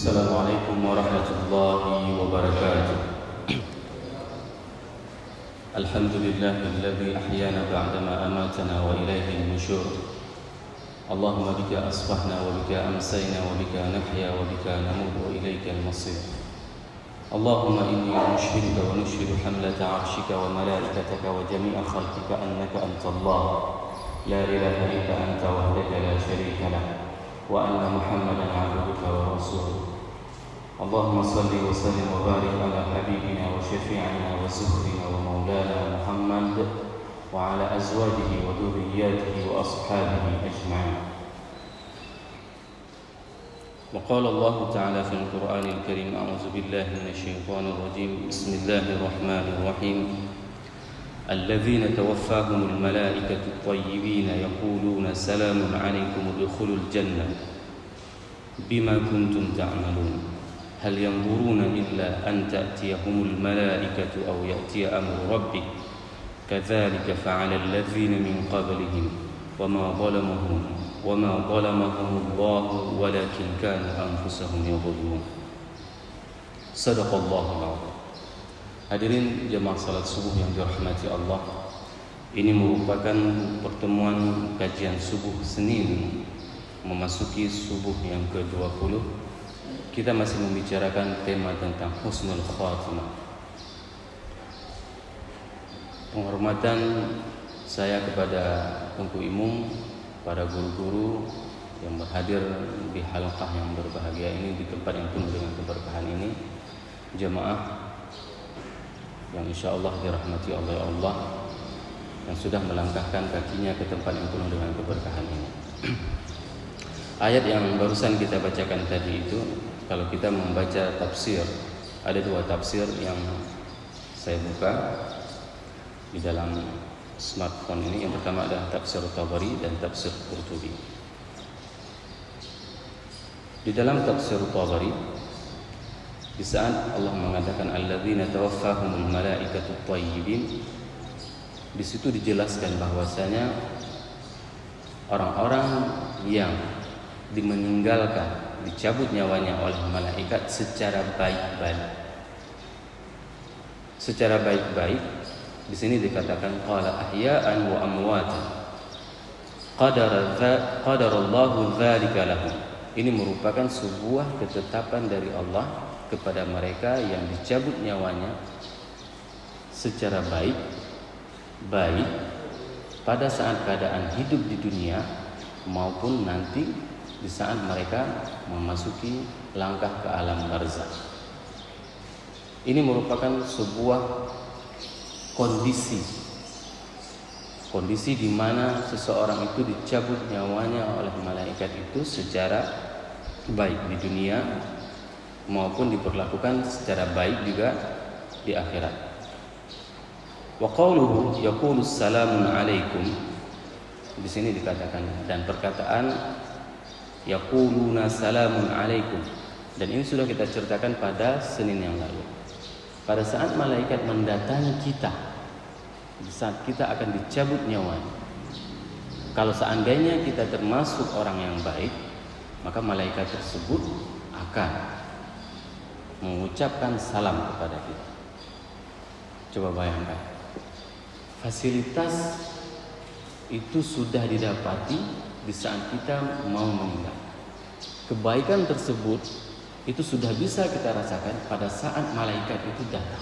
السلام عليكم ورحمة الله وبركاته. الحمد لله الذي أحيانا بعدما أماتنا وإليه النشور. اللهم بك أصبحنا وبك أمسينا وبك نحيا وبك نموت وإليك المصير. اللهم إني أشهدك ونشهد حملة عرشك وملائكتك وجميع خلقك أنك أنت الله لا إله إلا أنت وحدك لا شريك لك وأن محمدا عبدك ورسولك. اللهم صل وسلم وبارك على حبيبنا وشفيعنا وزهرنا ومولانا محمد وعلى أزواجه وذرياته وأصحابه أجمعين. وقال الله تعالى في القرآن الكريم: أعوذ بالله من الشيطان الرجيم. بسم الله الرحمن الرحيم. الذين توفاهم الملائكة الطيبين يقولون سلام عليكم ادخلوا الجنة بما كنتم تعملون هل ينظرون إلا أن تأتيهم الملائكة أو يأتي أمر ربك كذلك فعل الذين من قبلهم وما ظلمهم الله ولكن كانوا أنفسهم يظلمون. صدق الله العظيم. Hadirin jemaah salat subuh yang dirahmati Allah, ini merupakan pertemuan kajian subuh Senin memasuki subuh yang ke-20. Kita masih membicarakan tema tentang husnul khatimah. Penghormatan saya kepada Tengku Imum, para guru-guru yang berhadir di halaqah yang berbahagia ini, di tempat yang penuh dengan keberkahan ini, jemaah yang insya Allah dirahmati oleh Allah, yang sudah melangkahkan kakinya ke tempat yang penuh dengan keberkahan ini. Ayat yang barusan kita bacakan tadi itu, kalau kita membaca tafsir, ada dua tafsir yang saya buka di dalam smartphone ini. Yang pertama adalah tafsir Tabari dan tafsir Qurtubi. Di dalam tafsir Tabari, di saat Allah mengatakan alladzina tawaffahumul malaikatut thayyibin, di situ dijelaskan bahwasanya orang-orang yang dimeninggalkan, dicabut nyawanya oleh malaikat secara baik-baik. Secara baik-baik di sini dikatakan qala ahya'an wa amwatan qadarallahu dzalika lahum. Ini merupakan sebuah ketetapan dari Allah kepada mereka yang dicabut nyawanya secara baik pada saat keadaan hidup di dunia maupun nanti di saat mereka memasuki langkah ke alam barzakh. Ini merupakan sebuah kondisi di mana seseorang itu dicabut nyawanya oleh malaikat itu secara baik di dunia maupun diperlakukan secara baik juga di akhirat. Wa qawluhu yaqulu salamun alaikum, di sini dikatakan, dan perkataan yaquluna salamun alaikum, dan ini sudah kita ceritakan pada Senin yang lalu. Pada saat malaikat mendatangi kita, di saat kita akan dicabut nyawanya, kalau seandainya kita termasuk orang yang baik, maka malaikat tersebut akan mengucapkan salam kepada kita. Coba bayangkan, fasilitas itu sudah didapati di saat kita mau meninggal. Kebaikan tersebut itu sudah bisa kita rasakan pada saat malaikat itu datang.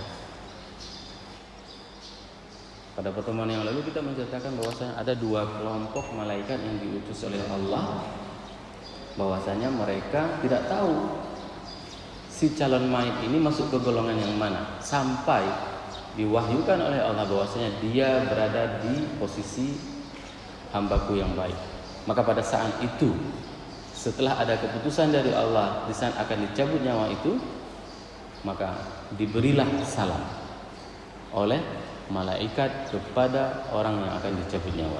Pada pertemuan yang lalu kita menceritakan bahwasanya ada dua kelompok malaikat yang diutus oleh Allah, bahwasanya mereka tidak tahu si calon mayit ini masuk ke golongan yang mana, sampai diwahyukan oleh Allah bahwasanya dia berada di posisi hambaku yang baik. Maka pada saat itu, setelah ada keputusan dari Allah di saat akan dicabut nyawa itu, maka diberilah salam oleh malaikat kepada orang yang akan dicabut nyawa.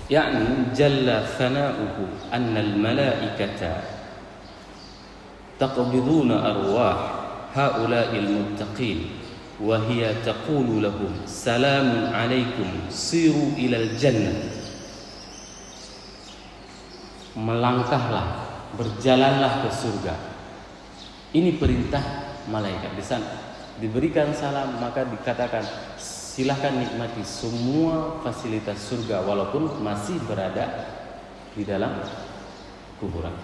Ya'ni jalla thana'uhu anna al-malaikata taqbiduna arwah haula'il muttaqin wa hiya taqulu lahum salamun alaikum siru ilal jannah. Melangkahlah berjalanlah ke surga. Ini perintah malaikat. Di sana diberikan salam, maka dikatakan silahkan nikmati semua fasilitas surga walaupun masih berada di dalam kuburan.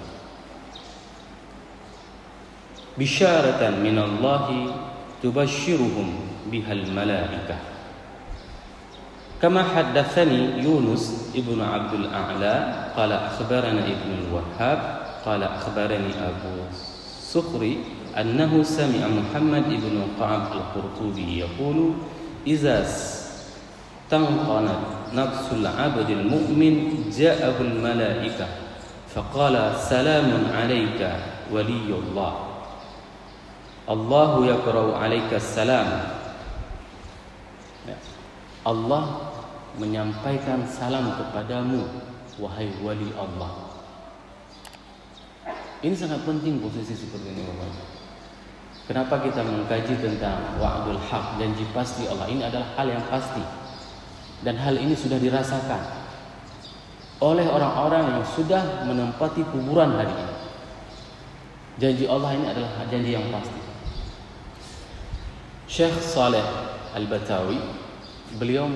Bisyaratan minallahi tubashshiruhum bihal malaikah. Kama haddatsani Yunus ibnu Abdul A'la qala akhbarana Ibnu al-Wahhab qala akhbarani Abu Sukhri annahu sami'a Muhammad ibnu Ka'ab al-Qurtubi yaqulu idza tanqanat nafsul 'abdil mu'min ja'ahul malaikah faqala salamun 'alaika waliyullah Allahu yaqra'u 'alaika salam. Allah menyampaikan salam kepadamu wahai wali Allah. Ini sangat penting posisi seperti ini, Bapak. Kenapa kita mengkaji tentang wa'dul haq, janji pasti Allah? Ini adalah hal yang pasti. Dan hal ini sudah dirasakan oleh orang-orang yang sudah menempati kuburan hari ini. Janji Allah ini adalah janji yang pasti. Syekh Saleh Al-Batawi, beliau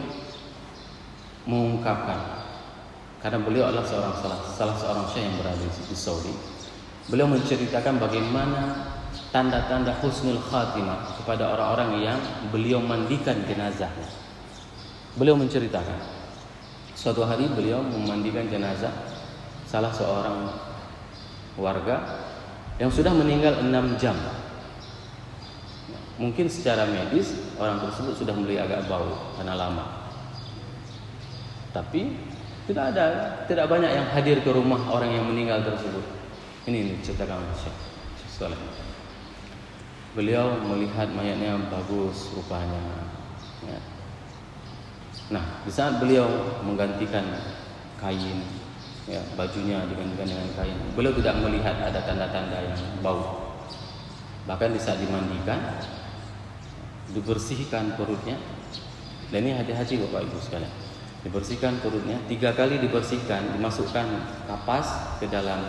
mengungkapkan, karena beliau adalah salah seorang syekh yang berada di Saudi. Beliau menceritakan bagaimana tanda-tanda husnul khatimah kepada orang-orang yang beliau mandikan jenazahnya. Beliau menceritakan, suatu hari beliau memandikan jenazah salah seorang warga yang sudah meninggal 6 jam. Mungkin secara medis orang tersebut sudah mulai agak bau karena lama. Tapi tidak banyak yang hadir ke rumah orang yang meninggal tersebut. Ini ceritakan Syekh Saleh. Beliau melihat mayatnya bagus rupanya. Ya. Nah, di saat beliau menggantikan kain, ya, bajunya digantikan dengan kain, beliau tidak melihat ada tanda-tanda yang bau. Bahkan di saat dimandikan, dibersihkan perutnya. Dan ini hati-hati Bapak Ibu sekalian. Dibersihkan perutnya 3 kali, dibersihkan, dimasukkan kapas ke dalam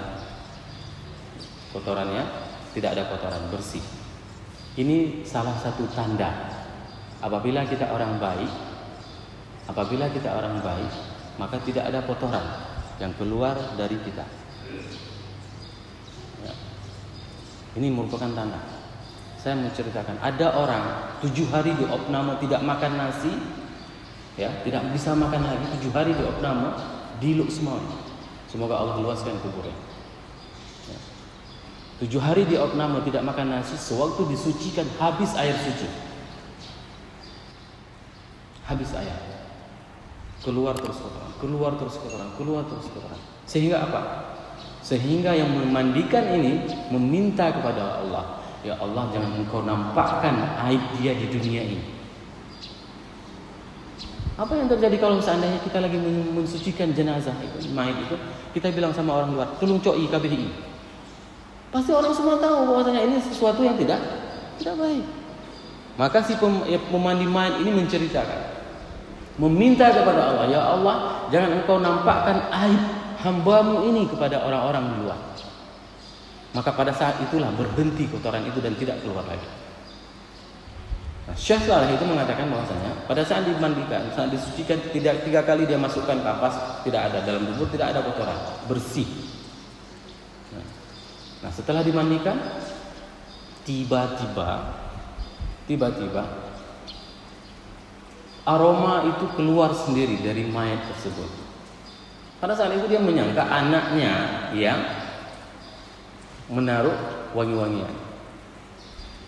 kotorannya, tidak ada kotoran, bersih. Ini salah satu tanda apabila kita orang baik, maka tidak ada kotoran yang keluar dari kita. Ya. Ini merupakan tanda. Saya menceritakan, ada orang 7 hari di opname tidak makan nasi, ya, tidak bisa makan lagi, 7 hari di opname, diluk semua. Semoga Allah luaskan kuburnya. Ya. 7 hari di opname tidak makan nasi, sewaktu disucikan habis air suci. Habis air. Keluar terus kotoran. Sehingga apa? Sehingga yang memandikan ini meminta kepada Allah, ya Allah, jangan engkau nampakkan aib dia di dunia ini. Apa yang terjadi kalau seandainya kita lagi mensucikan jenazah itu, mayat itu, kita bilang sama orang luar, tolong coi KBRI. Pasti orang semua tahu bahwasanya ini sesuatu yang tidak baik. Maka si pemandi mayat ini menceritakan, meminta kepada Allah, ya Allah, jangan engkau nampakkan aib hambamu ini kepada orang-orang di luar. Maka pada saat itulah berhenti kotoran itu dan tidak keluar lagi. Nah, Syekh Saleh itu mengatakan bahwasanya pada saat dimandikan, saat disucikan, 3 kali dia masukkan kapas, tidak ada dalam kubur, tidak ada kotoran, bersih. Nah, setelah dimandikan, tiba-tiba aroma itu keluar sendiri dari mayat tersebut. Pada saat itu dia menyangka anaknya yang menaruh wangi-wangian.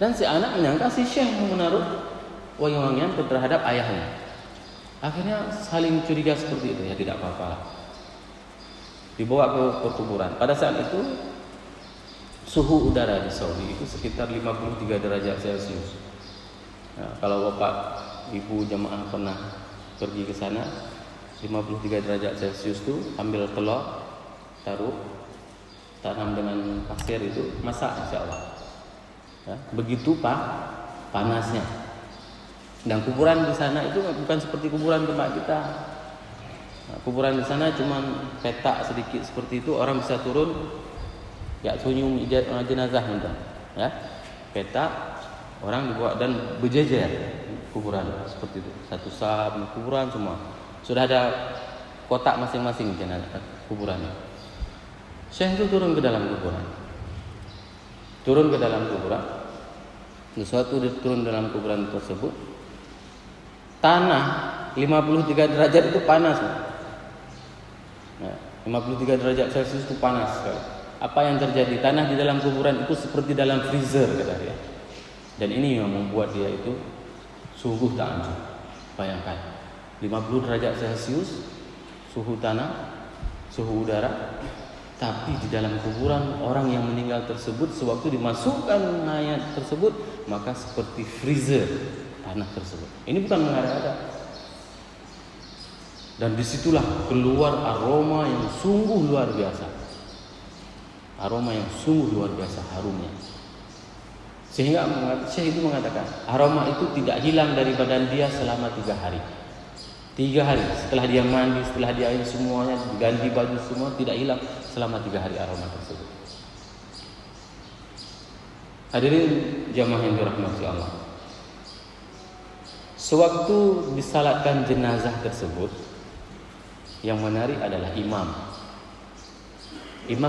Dan si anak menyangka si syekh menaruh wangi-wangian terhadap ayahnya. Akhirnya saling curiga seperti itu, ya tidak apa-apa. Dibawa ke perkuburan. Pada saat itu suhu udara di Saudi itu sekitar 53 derajat Celcius. Nah, kalau Bapak Ibu jamaah pernah pergi ke sana, 53 derajat Celcius itu ambil telur, taruh, tanam dengan pasir itu, masak insya Allah. Ya, begitu panasnya. Dan kuburan di sana itu bukan seperti kuburan tempat kita. Nah, kuburan di sana cuma petak sedikit seperti itu, orang bisa turun Ya sunyum jenazah minta. Ya. Peta orang dibawa dan berjejer kuburan seperti itu. Satu sab kuburan semua. Sudah ada kotak masing-masing jenazah kuburannya. Syekh itu turun ke dalam kuburan. Turun ke dalam kuburan. Sesuatu turun dalam kuburan tersebut. Tanah 53 derajat itu panas. Nah, 53 derajat Celcius itu panas sekali. Apa yang terjadi? Tanah di dalam kuburan itu seperti dalam freezer, kata dia. Dan ini yang membuat dia itu sungguh takjub. Bayangkan 50 derajat Celcius suhu tanah, suhu udara, tapi di dalam kuburan orang yang meninggal tersebut sewaktu dimasukkan mayat tersebut maka seperti freezer tanah tersebut. Ini bukan mengada-ada. Dan disitulah keluar aroma yang sungguh luar biasa. Aroma yang sungguh luar biasa harumnya. Sehingga Syekh itu mengatakan aroma itu tidak hilang dari badan dia selama 3 hari. 3 hari setelah dia mandi, setelah dia semuanya ganti baju semua, tidak hilang selama 3 hari aroma tersebut. Hadirin jamaah yang dirahmati Allah. Sewaktu disalatkan jenazah tersebut, yang menarik adalah imam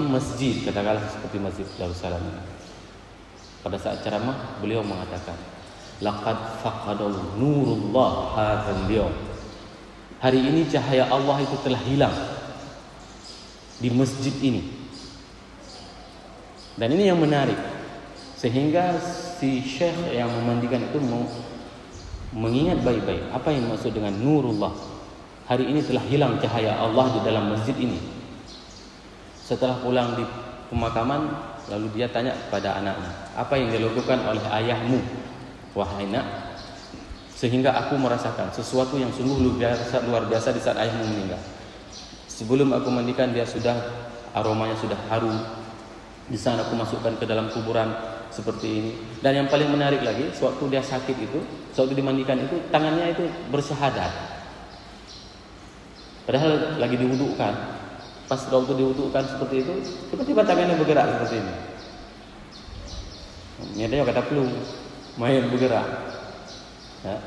masjid, katakanlah seperti Masjid Darussalam. Pada saat ceramah beliau mengatakan, laqad faqadallahu nurullah hadzal yawm. Hari ini cahaya Allah itu telah hilang di masjid ini. Dan ini yang menarik, sehingga si syekh yang memandikan itu mau mengingat baik-baik apa yang maksud dengan nurullah. Hari ini telah hilang cahaya Allah di dalam masjid ini. Setelah pulang di pemakaman, lalu dia tanya kepada anaknya, apa yang dilakukan oleh ayahmu, wahai nak, sehingga aku merasakan sesuatu yang sungguh luar biasa di saat ayahmu meninggal. Sebelum aku mandikan dia sudah aromanya sudah harum. Di sana aku masukkan ke dalam kuburan seperti ini. Dan yang paling menarik lagi, sewaktu dia sakit itu, sewaktu dimandikan itu, tangannya itu bersyahadat. Padahal lagi diwudukan. Pas waktu diwudukan seperti itu, tiba-tiba tangannya bergerak seperti ini. Nyatanya kata pelung, mayat bergerak. Ya.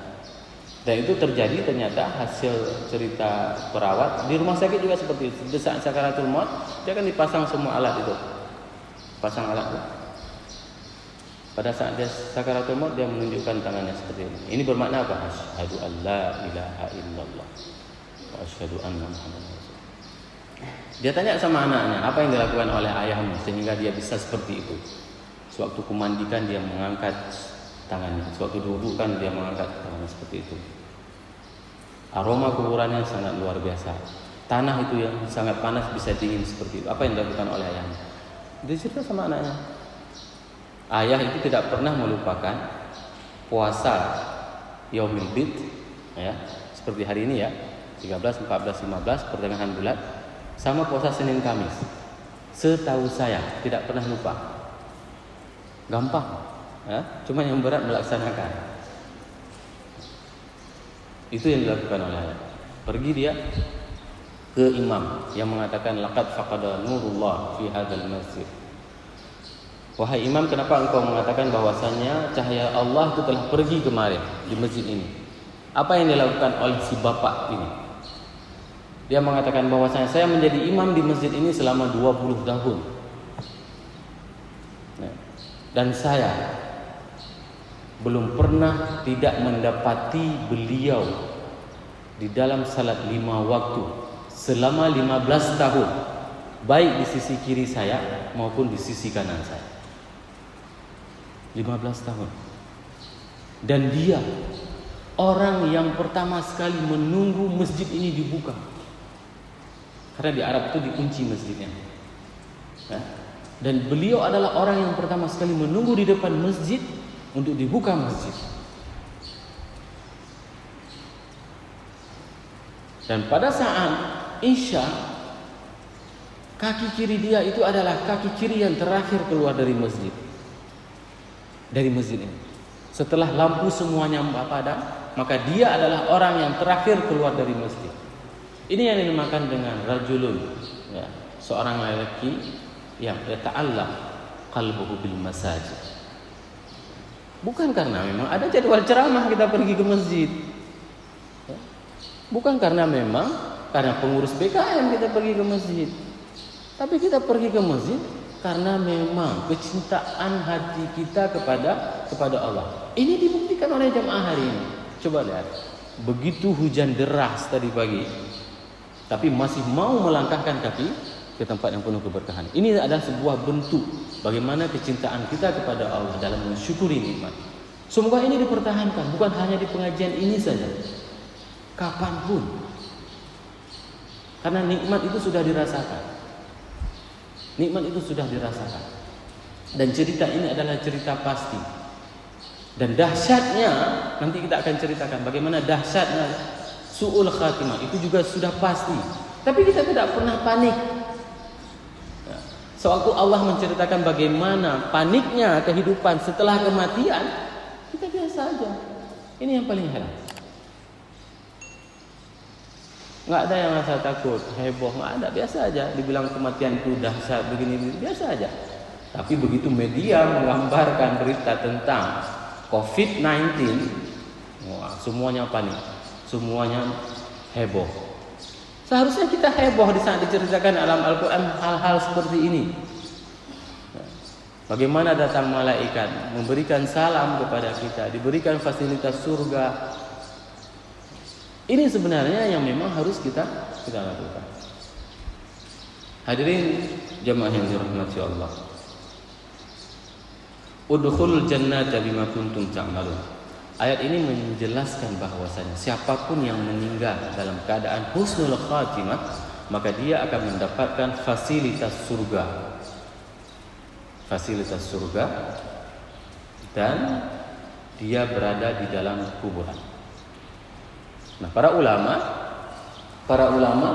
Dan itu terjadi ternyata hasil cerita perawat di rumah sakit juga seperti itu. Di saat sakaratul maut, dia kan dipasang semua alat itu. Pasang alat itu. Pada saat dia sakaratul maut, dia menunjukkan tangannya seperti ini. Ini bermakna apa? Asyhadu an la ilaha illallah wa asyhadu anna Muhammadan rasulullah. Dia tanya sama anaknya, apa yang dilakukan oleh ayahmu sehingga dia bisa seperti itu? Sewaktu kumandikan dia mengangkat tangannya, sewaktu diwudukan dia mengangkat tangannya seperti itu. Aroma kuburannya sangat luar biasa. Tanah itu yang sangat panas bisa dingin seperti itu. Apa yang dilakukan oleh ayahnya? Dia cerita sama anaknya. Ayah itu tidak pernah melupakan puasa Yaumil Bid, ya, seperti hari ini ya, 13, 14, 15 pertengahan bulan, sama puasa Senin Kamis. Setahu saya tidak pernah lupa. Gampang, ya, cuma yang berat melaksanakan. Itu yang dilakukan oleh ayah. Pergi dia ke imam yang mengatakan laqad faqada nurullah fi hadzal masjid. Wahai imam, kenapa engkau mengatakan bahwasanya cahaya Allah itu telah pergi kemarin di masjid ini? Apa yang dilakukan oleh si bapak ini? Dia mengatakan bahwasanya saya menjadi imam di masjid ini selama 20 tahun. Dan saya belum pernah tidak mendapati beliau di dalam salat 5 waktu selama 15 tahun, baik di sisi kiri saya maupun di sisi kanan saya. 15 tahun. Dan dia orang yang pertama sekali menunggu masjid ini dibuka. Karena di Arab itu dikunci masjidnya. Dan beliau adalah orang yang pertama sekali menunggu di depan masjid untuk dibuka masjid. Dan pada saat Isya, kaki kiri dia itu adalah kaki kiri yang terakhir keluar dari masjid. Dari masjid ini. Setelah lampu semuanya padam, maka dia adalah orang yang terakhir keluar dari masjid. Ini yang dinamakan dengan rajulun, ya, seorang lelaki yang yata'allaq qalbuhu bil masajid. Bukan karena memang ada jadwal ceramah kita pergi ke masjid. Bukan karena pengurus BKM kita pergi ke masjid. Tapi kita pergi ke masjid karena memang kecintaan hati kita kepada Allah. Ini dibuktikan oleh jamaah hari ini. Coba lihat. Begitu hujan deras tadi pagi, tapi masih mau melangkahkan kaki ke tempat yang penuh keberkahan. Ini adalah sebuah bentuk bagaimana kecintaan kita kepada Allah dalam mensyukuri nikmat. Semoga ini dipertahankan, bukan hanya di pengajian ini saja, kapanpun. Karena nikmat itu sudah dirasakan. Nikmat itu sudah dirasakan. Dan cerita ini adalah cerita pasti. Dan dahsyatnya nanti kita akan ceritakan bagaimana dahsyatnya su'ul khatimah itu juga sudah pasti. Tapi kita tidak pernah panik. Sewaktu Allah menceritakan bagaimana paniknya kehidupan setelah kematian, kita biasa aja. Ini yang paling heran. Nggak ada yang rasa takut, heboh, nggak ada, biasa aja. Dibilang kematian itu dahsyat begini, biasa aja. Tapi begitu media menggambarkan berita tentang COVID-19, wah, semuanya panik, semuanya heboh. Seharusnya kita heboh di saat diceritakan dalam Al-Quran hal-hal seperti ini. Bagaimana datang malaikat memberikan salam kepada kita, diberikan fasilitas surga. Ini sebenarnya yang memang harus kita lakukan. Hadirin jamaah yang dirahmati Allah. Udkhulul jannata bima kuntum ta'malun. Ayat ini menjelaskan bahwasanya siapapun yang meninggal dalam keadaan husnul khatimah, maka dia akan mendapatkan fasilitas surga. Fasilitas surga, dan dia berada di dalam kuburan. Nah, para ulama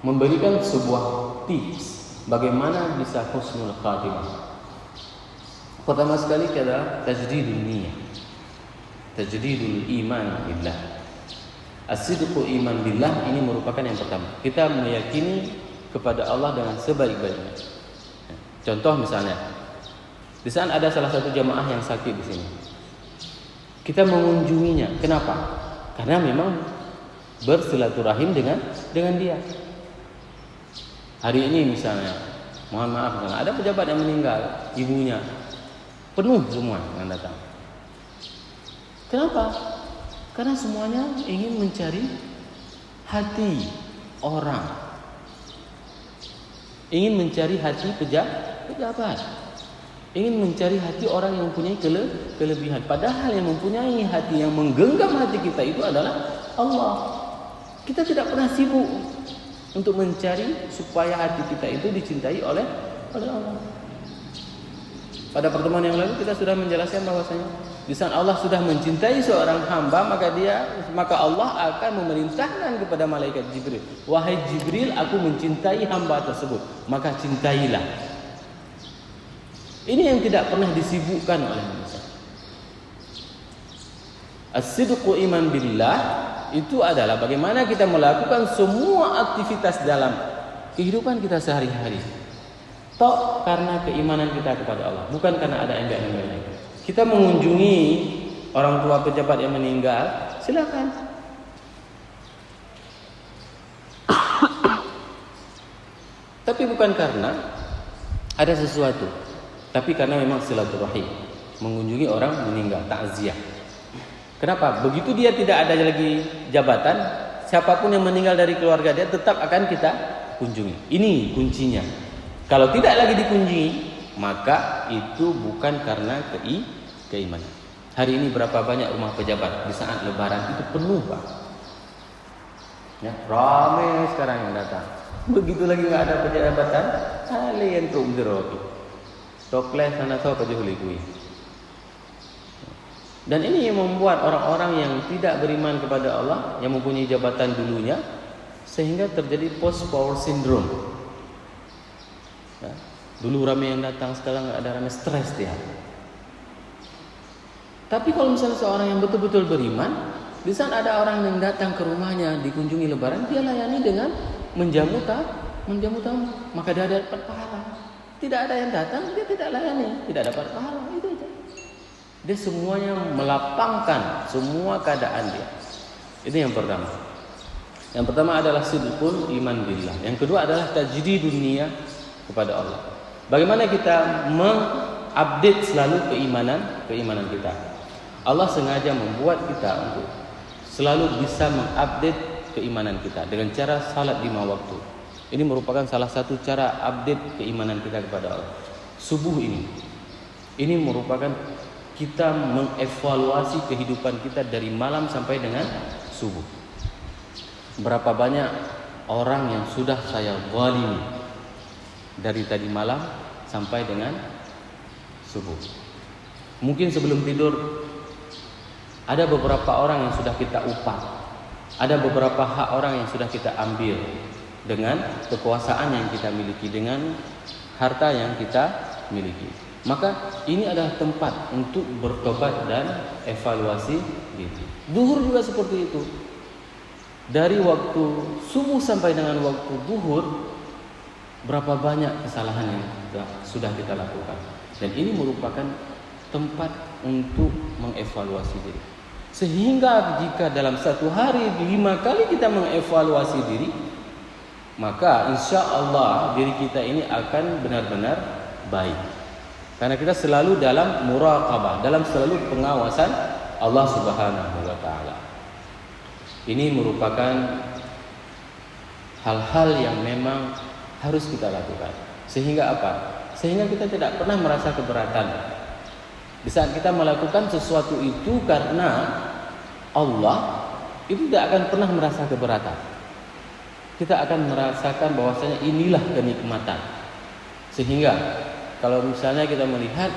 memberikan sebuah tips bagaimana bisa husnul khatimah. Pertama sekali adalah tajdidul niyyah, tajdidul iman billah. As-sidqu iman billah ini merupakan yang pertama. Kita meyakini kepada Allah dengan sebaik-baiknya. Contoh misalnya, di sana ada salah satu jamaah yang sakit di sini. Kita mengunjunginya. Kenapa? Karena memang bersilaturahim dengan dia. Hari ini misalnya, mohon maaf, ada pejabat yang meninggal, ibunya, penuh semua yang datang. Kenapa? Karena semuanya ingin mencari hati orang, ingin mencari hati pejabat, ingin mencari hati orang yang mempunyai kelebihan. Padahal yang mempunyai hati, yang menggenggam hati kita itu adalah Allah. Kita tidak pernah sibuk untuk mencari supaya hati kita itu dicintai oleh Allah. Pada pertemuan yang lalu kita sudah menjelaskan bahwasanya di saat Allah sudah mencintai seorang hamba, maka Allah akan memerintahkan kepada malaikat Jibril, wahai Jibril, aku mencintai hamba tersebut, maka cintailah. Ini yang tidak pernah disibukkan oleh manusia. As-sidqu iman billah itu adalah bagaimana kita melakukan semua aktivitas dalam kehidupan kita sehari-hari tok karena keimanan kita kepada Allah, bukan karena ada embel-embel lain. Kita mengunjungi orang tua pejabat yang meninggal, silakan. Tapi bukan karena ada sesuatu, tapi karena memang silaturahim, mengunjungi orang meninggal, takziah. Kenapa? Begitu dia tidak ada lagi jabatan, siapapun yang meninggal dari keluarga dia tetap akan kita kunjungi. Ini kuncinya. Kalau tidak lagi dikunjungi, maka itu bukan karena keimanan. Hari ini berapa banyak rumah pejabat di saat lebaran itu penuh, Pak. Ya, ramai sekarang yang datang. Begitu lagi nggak ada pejabatan, kalian tuh tokles sana so pejahuli. Dan ini yang membuat orang-orang yang tidak beriman kepada Allah, yang mempunyai jabatan dulunya, sehingga terjadi post power syndrome. Ya, dulu ramai yang datang, sekarang nggak ada, ramai, stres dia. Tapi kalau misalnya seorang yang betul-betul beriman, di saat ada orang yang datang ke rumahnya dikunjungi lebaran, dia layani dengan menjamu menjamu tamu, maka dia dapat pahala. Tidak ada yang datang, dia tidak layani, tidak dapat pahala. Itu aja. Dia semuanya melapangkan semua keadaan dia. Ini yang pertama. Yang pertama adalah sidqul iman billah. Yang kedua adalah tajdidun niyah kepada Allah. Bagaimana kita mengupdate selalu keimanan kita. Allah sengaja membuat kita untuk selalu bisa mengupdate keimanan kita dengan cara salat 5 waktu. Ini merupakan salah satu cara update keimanan kita kepada Allah. Subuh ini merupakan kita mengevaluasi kehidupan kita dari malam sampai dengan subuh. Berapa banyak orang yang sudah saya zalimi dari tadi malam sampai dengan subuh. Mungkin sebelum tidur ada beberapa orang yang sudah kita upah. Ada beberapa hak orang yang sudah kita ambil dengan kekuasaan yang kita miliki, dengan harta yang kita miliki. Maka ini adalah tempat untuk bertobat dan evaluasi diri. Zuhur juga seperti itu. Dari waktu subuh sampai dengan waktu zuhur, berapa banyak kesalahan yang sudah kita lakukan. Dan ini merupakan tempat untuk mengevaluasi diri. Sehingga jika dalam satu hari 5 kali kita mengevaluasi diri, maka insya Allah diri kita ini akan benar-benar baik. Karena kita selalu dalam muraqabah, dalam selalu pengawasan Allah Subhanahu wa taala. Ini merupakan hal-hal yang memang harus kita lakukan. Sehingga apa? Sehingga kita tidak pernah merasa keberatan. Di saat kita melakukan sesuatu itu karena Allah, itu tidak akan pernah merasa keberatan. Kita akan merasakan bahwasanya inilah kenikmatan. Sehingga kalau misalnya kita melihat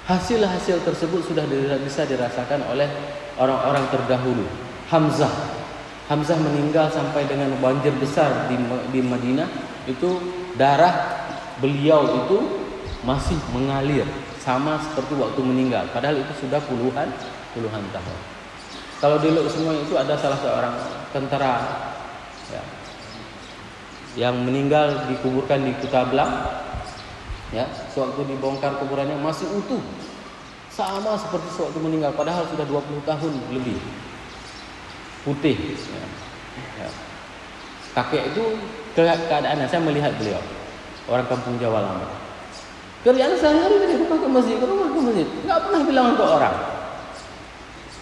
hasil-hasil tersebut sudah bisa dirasakan oleh orang-orang terdahulu. Hamzah meninggal sampai dengan banjir besar di Madinah, itu darah beliau itu masih mengalir sama seperti waktu meninggal, padahal itu sudah puluhan tahun. Kalau dulu semua itu ada salah seorang tentara ya, yang meninggal dikuburkan di Kutablang, ya, sewaktu dibongkar kuburannya masih utuh, sama seperti sewaktu meninggal, padahal sudah 20 tahun lebih. Putih, ya. Kakek itu keadaannya, saya melihat beliau, orang kampung Jawa lama. Kerjaan sehari-hari dari rumah ke masjid, nggak pernah bilang untuk orang.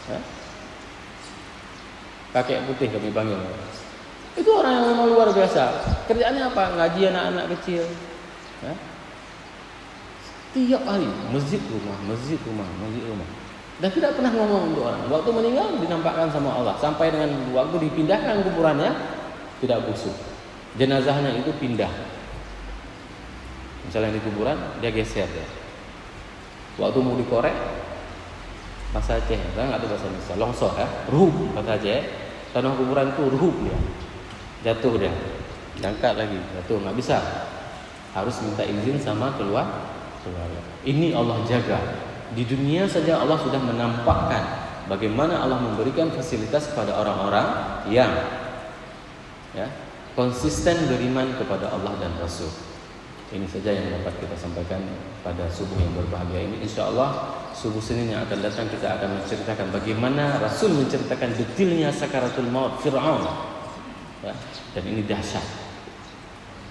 Ya. Kakek putih kami panggil. Itu orang yang memang luar biasa. Kerjaannya apa? Ngaji anak-anak kecil. Ya. Tiap hari masjid rumah. Dan tidak pernah ngomong untuk orang. Waktu meninggal dinampakkan sama Allah. Sampai dengan waktu dipindahkan kuburannya tidak busuk. Jenazahnya itu pindah. Misalnya di kuburan dia geser ya. Waktu mau dikorek bahasa Aceh, saya nggak tahu bahasa Indonesia. Longsor ya, ruhub bahasa Aceh. Tanah kuburan itu ruhub dia. Jatuh dia. Diangkat lagi, jatuh nggak bisa. Harus minta izin sama keluarga. Ini Allah jaga. Di dunia saja Allah sudah menampakkan bagaimana Allah memberikan fasilitas kepada orang-orang yang ya, konsisten beriman kepada Allah dan Rasul. Ini saja yang dapat kita sampaikan pada subuh yang berbahagia ini. Insya Allah subuh Senin yang akan datang kita akan menceritakan bagaimana Rasul menceritakan detailnya sakaratul maut Fir'aun. Ya, dan ini dahsyat.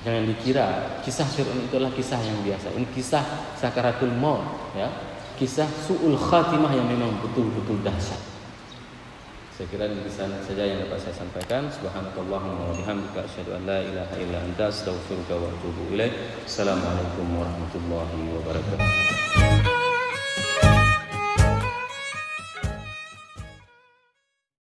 Jangan dikira kisah Fir'aun itulah kisah yang biasa. Ini kisah sakaratul maut, ya. Kisah su'ul khatimah yang memang betul-betul dahsyat. Saya kira ini saja yang dapat saya sampaikan. Subhanakallahumma wa bihamdika asyhadu an la ilaha illa anta astaghfiruka wa atubu ilaik. Assalamualaikum warahmatullahi wabarakatuh.